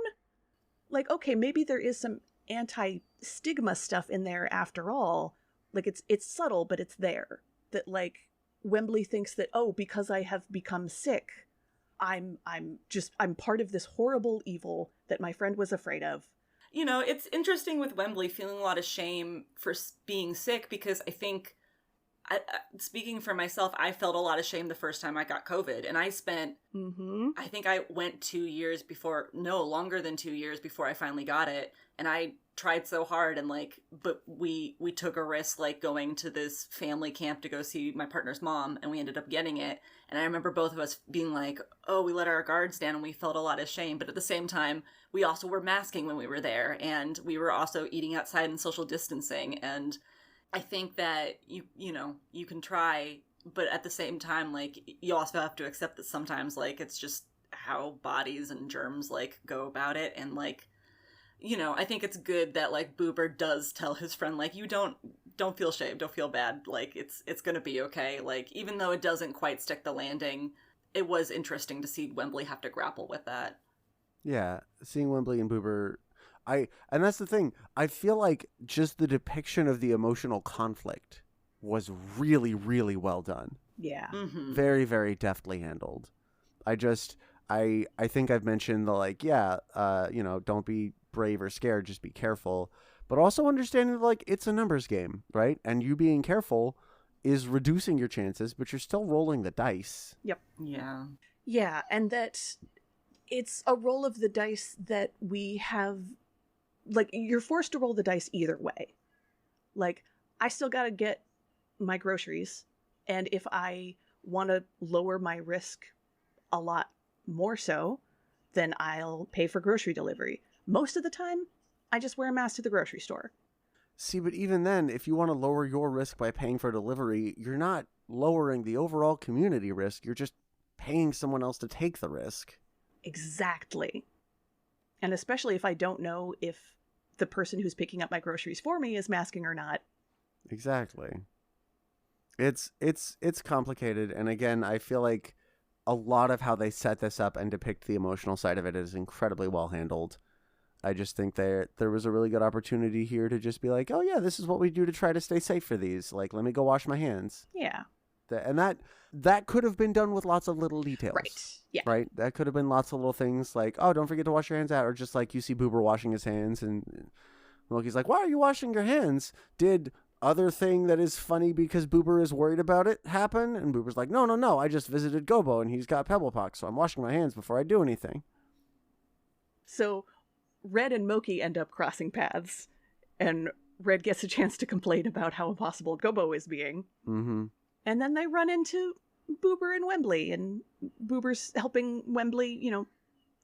Like, okay, maybe there is some anti-stigma stuff in there after all. Like, it's subtle, but it's there. That, like, Wembley thinks that, oh, because I have become sick, I'm part of this horrible evil that my friend was afraid of. It's interesting with Wembley feeling a lot of shame for being sick, because I think, speaking for myself, I felt a lot of shame the first time I got COVID. And I spent, I think I went 2 years before, no, longer than 2 years before I finally got it. And I tried so hard, and but we took a risk, like going to this family camp to go see my partner's mom, and we ended up getting it. And I remember both of us being like, oh, we let our guards down and we felt a lot of shame. But at the same time, we also were masking when we were there, and we were also eating outside and social distancing. And I think that you can try, but at the same time, like, you also have to accept that sometimes, like, it's just how bodies and germs, like, go about it. And, like, I think it's good that, like, Boober does tell his friend, like, you don't feel shame, don't feel bad, like, it's gonna be okay. Like, even though it doesn't quite stick the landing, it was interesting to see Wembley have to grapple with that. Yeah, seeing Wembley and Boober, and that's the thing, I feel like just the depiction of the emotional conflict was really, really well done. Yeah. Mm-hmm. Very, very deftly handled. I think I've mentioned the, like, don't be brave or scared, just be careful. But also understanding, like, it's a numbers game, right? And you being careful is reducing your chances, but you're still rolling the dice. Yep. Yeah. Yeah, and that it's a roll of the dice that we have, like, you're forced to roll the dice either way. Like, I still gotta get my groceries, and if I want to lower my risk a lot more so, then I'll pay for grocery delivery. Most of the time, I just wear a mask to the grocery store. See, but even then, if you want to lower your risk by paying for delivery, you're not lowering the overall community risk. You're just paying someone else to take the risk. Exactly. And especially if I don't know if the person who's picking up my groceries for me is masking or not. Exactly. It's complicated, and again, I feel like a lot of how they set this up and depict the emotional side of it is incredibly well handled. I just think there was a really good opportunity here to just be like, oh yeah, this is what we do to try to stay safe for these. Like, let me go wash my hands. Yeah. And that could have been done with lots of little details. Right. Yeah. Right? That could have been lots of little things like, oh, don't forget to wash your hands out. Or just like you see Boober washing his hands and Loki's like, why are you washing your hands? Did other thing that is funny because Boober is worried about it happen? And Boober's like, no. I just visited Gobo and he's got Pebble pox, so I'm washing my hands before I do anything. So Red and Moki end up crossing paths, and Red gets a chance to complain about how impossible Gobo is being. Mm-hmm. And then they run into Boober and Wembley, and Boober's helping Wembley,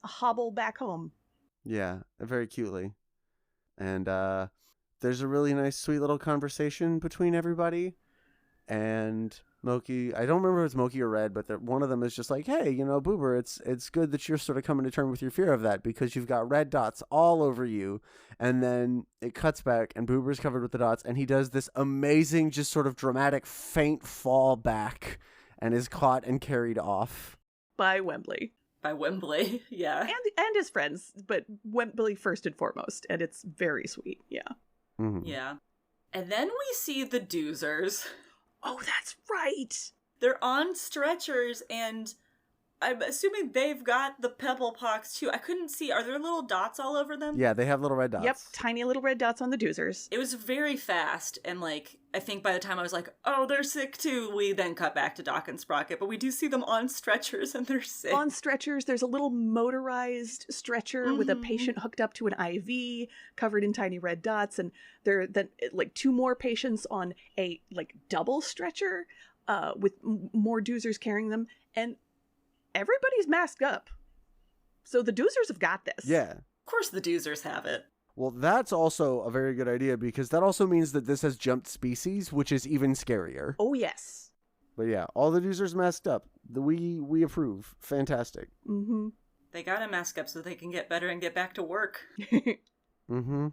hobble back home. Yeah, very cutely. And there's a really nice, sweet little conversation between everybody. And Moki, I don't remember if it's Moki or Red, but one of them is just like, hey, Boober, it's good that you're sort of coming to terms with your fear of that because you've got red dots all over you. And then it cuts back and Boober's covered with the dots and he does this amazing, just sort of dramatic, faint fall back and is caught and carried off. By Wembley. By Wembley, yeah. And his friends, but Wembley first and foremost. And it's very sweet, yeah. Mm-hmm. Yeah. And then we see the doozers. Oh, that's right. They're on stretchers, and I'm assuming they've got the Pebble pox, too. I couldn't see. Are there little dots all over them? Yeah, they have little red dots. Yep, tiny little red dots on the doozers. It was very fast, and, I think by the time I was like, oh, they're sick, too, we then cut back to Doc and Sprocket, but we do see them on stretchers, and they're sick. On stretchers, there's a little motorized stretcher with a patient hooked up to an IV, covered in tiny red dots, and there are then, two more patients on a, double stretcher, with more doozers carrying them, and everybody's masked up. So the doozers have got this. Yeah. Of course the doozers have it. Well, that's also a very good idea because that also means that this has jumped species, which is even scarier. Oh, yes. But yeah, all the doozers masked up. We approve. Fantastic. Mm-hmm. They gotta mask up so they can get better and get back to work. Mm-hmm.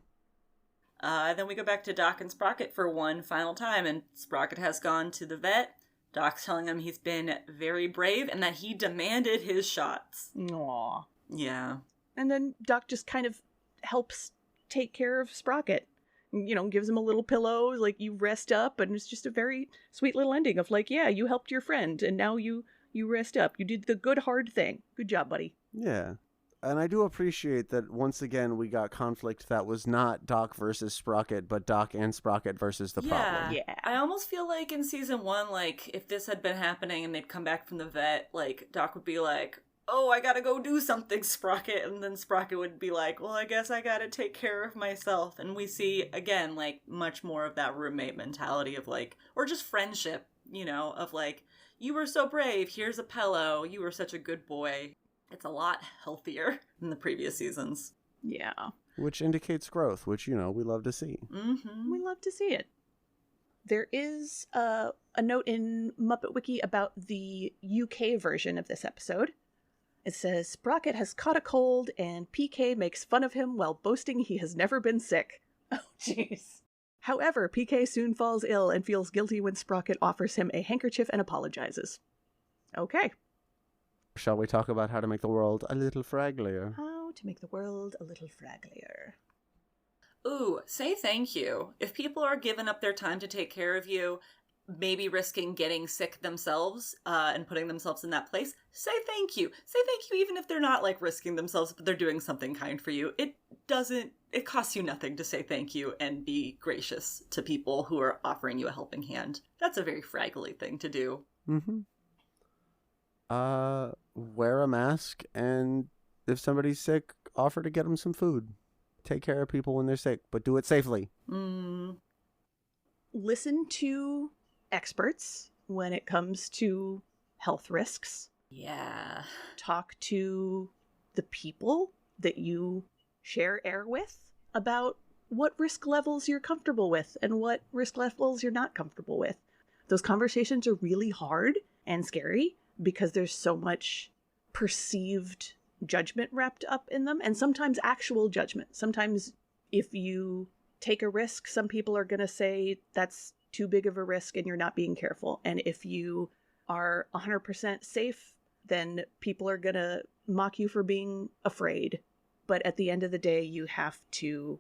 Then we go back to Doc and Sprocket for one final time, and Sprocket has gone to the vet. Doc's telling him he's been very brave and that he demanded his shots. Aww. Yeah. And then Doc just kind of helps take care of Sprocket. Gives him a little pillow, you rest up, and it's just a very sweet little ending of yeah, you helped your friend, and now you rest up. You did the good, hard thing. Good job, buddy. Yeah. And I do appreciate that once again we got conflict that was not Doc versus Sprocket, but Doc and Sprocket versus the problem. Yeah. I almost feel like in season 1, if this had been happening and they'd come back from the vet, Doc would be like, oh, I gotta go do something, Sprocket. And then Sprocket would be like, well, I guess I gotta take care of myself. And we see, again, much more of that roommate mentality of, or just friendship, of, you were so brave, here's a pillow, you were such a good boy. It's a lot healthier than the previous seasons. Yeah. Which indicates growth, which, we love to see. Mm-hmm. We love to see it. There is a note in Muppet Wiki about the UK version of this episode. It says, Sprocket has caught a cold and PK makes fun of him while boasting he has never been sick. Oh, jeez. However, PK soon falls ill and feels guilty when Sprocket offers him a handkerchief and apologizes. Okay. Shall we talk about how to make the world a little fragglier? How to make the world a little fragglier. Ooh, say thank you. If people are giving up their time to take care of you, maybe risking getting sick themselves and putting themselves in that place, say thank you. Say thank you even if they're not risking themselves, but they're doing something kind for you. It it costs you nothing to say thank you and be gracious to people who are offering you a helping hand. That's a very Fraggle-y thing to do. Mm-hmm. Wear a mask, and if somebody's sick, offer to get them some food. Take care of people when they're sick, but do it safely. Listen to experts when it comes to health risks. Yeah. Talk to the people that you share air with about what risk levels you're comfortable with and what risk levels you're not comfortable with. Those conversations are really hard and scary because there's so much perceived judgment wrapped up in them, and sometimes actual judgment. Sometimes if you take a risk, some people are going to say that's too big of a risk and you're not being careful. And if you are 100% safe, then people are going to mock you for being afraid. But at the end of the day, you have to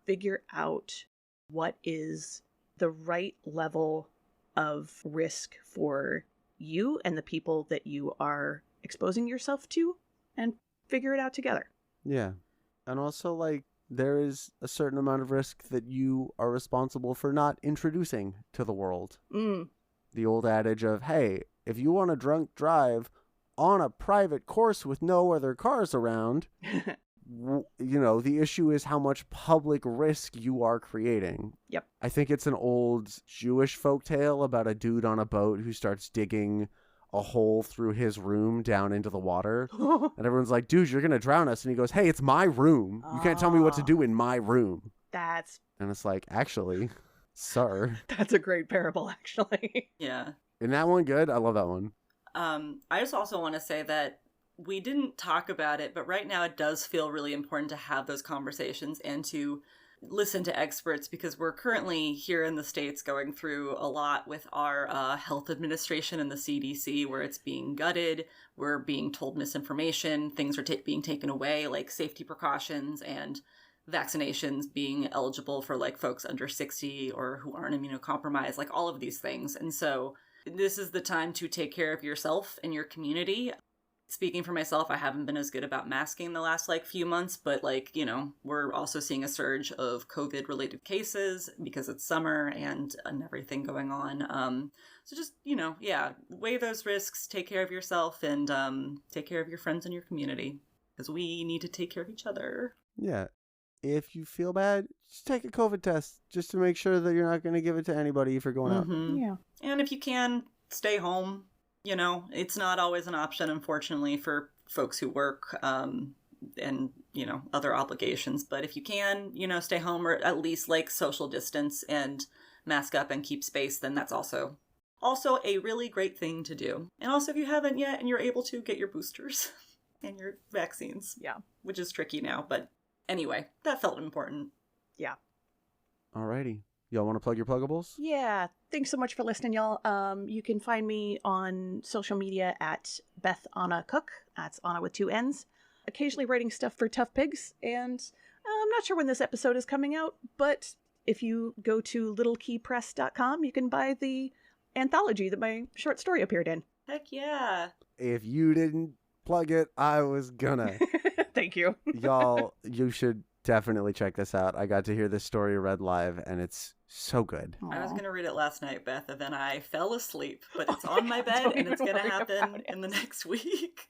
figure out what is the right level of risk for you and the people that you are exposing yourself to, and figure it out together. Yeah. And also, like, there is a certain amount of risk that you are responsible for not introducing to the world. The old adage of, hey, if you want to drunk drive on a private course with no other cars around, the issue is how much public risk you are creating. Yep. I think it's an old Jewish folktale about a dude on a boat who starts digging a hole through his room down into the water. And everyone's like, dude, you're going to drown us. And he goes, hey, it's my room. You can't tell me what to do in my room. And it's like, actually, sir. That's a great parable, actually. Yeah. Isn't that one good? I love that one. I just also want to say that we didn't talk about it, but right now it does feel really important to have those conversations and to listen to experts, because we're currently here in the States going through a lot with our health administration and the CDC, where it's being gutted, we're being told misinformation, things are being taken away, like safety precautions and vaccinations being eligible for like folks under 60 or who aren't immunocompromised, like all of these things. And so this is the time to take care of yourself and your community. Speaking for myself, I haven't been as good about masking the last few months, but we're also seeing a surge of COVID related cases because it's summer and everything going on. So just, weigh those risks, take care of yourself, and take care of your friends and your community, because we need to take care of each other. Yeah. If you feel bad, just take a COVID test just to make sure that you're not going to give it to anybody if you're going out. Yeah. And if you can, stay home. It's not always an option, unfortunately, for folks who work and, other obligations. But if you can, stay home, or at least social distance and mask up and keep space, then that's also a really great thing to do. And also, if you haven't yet and you're able to, get your boosters and your vaccines. Yeah. Which is tricky now. But anyway, that felt important. Yeah. Alrighty. Y'all want to plug your pluggables? Yeah. Thanks so much for listening, y'all. You can find me on social media at Beth Anna Cook. That's Anna with 2 N's. Occasionally writing stuff for Tough Pigs. And I'm not sure when this episode is coming out, but if you go to littlekeypress.com, you can buy the anthology that my short story appeared in. Heck yeah. If you didn't plug it, I was gonna. Thank you. Y'all, you should definitely check this out. I got to hear this story read live, and it's so good. Aww. I was going to read it last night, Beth, and then I fell asleep, but it's on my bed, and it's going to happen in the next week.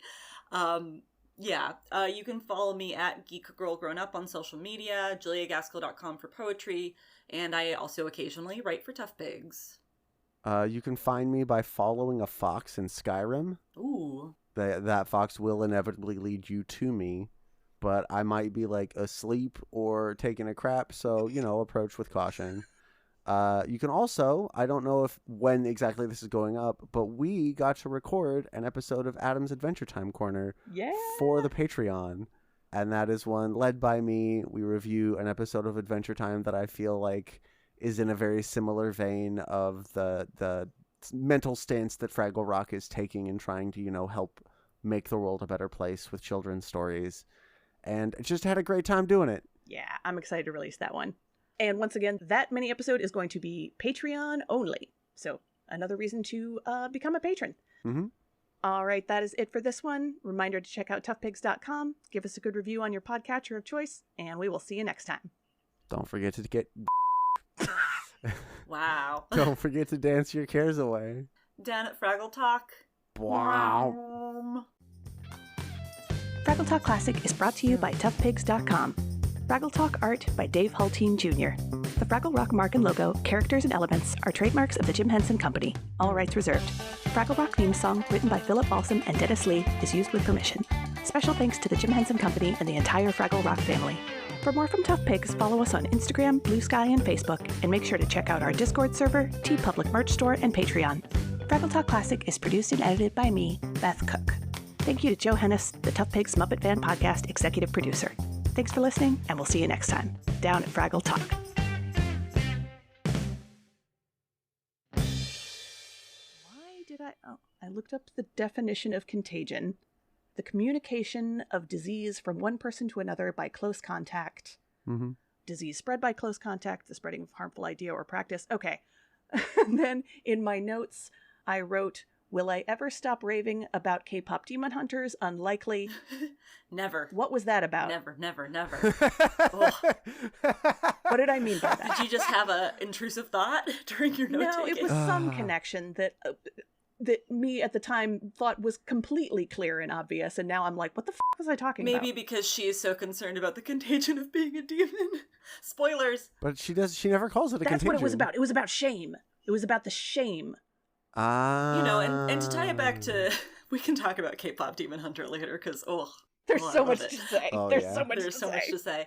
You can follow me at Geek Girl Grown Up on social media, juliagaskell.com for poetry, and I also occasionally write for Tough Pigs. You can find me by following a fox in Skyrim. Ooh. That fox will inevitably lead you to me, but I might be asleep or taking a crap, so, approach with caution. You can also, I don't know when exactly this is going up, but we got to record an episode of Adam's Adventure Time Corner for the Patreon. And that is one led by me. We review an episode of Adventure Time that I feel like is in a very similar vein of the mental stance that Fraggle Rock is taking in trying to, help make the world a better place with children's stories. And just had a great time doing it. Yeah, I'm excited to release that one. And once again, that mini episode is going to be Patreon only. So another reason to become a patron. Mm-hmm. All right, that is it for this one. Reminder to check out toughpigs.com, give us a good review on your podcatcher of choice, and we will see you next time. Don't forget to get... Wow. Don't forget to dance your cares away. Down at Fraggle Talk. Wow. Fraggle Talk Classic is brought to you by toughpigs.com. Fraggle Talk art by Dave Hulteen Jr. The Fraggle Rock mark and logo, characters, and elements are trademarks of the Jim Henson Company. All rights reserved. Fraggle Rock theme song, written by Philip Balsam and Dennis Lee, is used with permission. Special thanks to the Jim Henson Company and the entire Fraggle Rock family. For more from Tough Pigs, follow us on Instagram, Blue Sky, and Facebook, and make sure to check out our Discord server, TeePublic merch store, and Patreon. Fraggle Talk Classic is produced and edited by me, Beth Cook. Thank you to Joe Hennis, the Tough Pigs Muppet Fan Podcast executive producer. Thanks for listening, and we'll see you next time, down at Fraggle Talk. Why did I looked up the definition of contagion. The communication of disease from one person to another by close contact. Mm-hmm. Disease spread by close contact, the spreading of harmful idea or practice. Okay. And then in my notes, I wrote, will I ever stop raving about K-pop demon hunters? Unlikely. Never. What was that about? Never. What did I mean by that? Did you just have a intrusive thought during your note No, taking? it was some connection that me at the time thought was completely clear and obvious, and now I'm like, what the was I talking about? Maybe because she is so concerned about the contagion of being a demon. Spoilers. But she never calls it a contagion. That's what it was about. It was about shame. It was about the shame. Ah. You know, and to tie it back to, we can talk about K-pop Demon Hunter later, because, there's so much it. to say. Oh, There's yeah. so much There's to so say. much to say.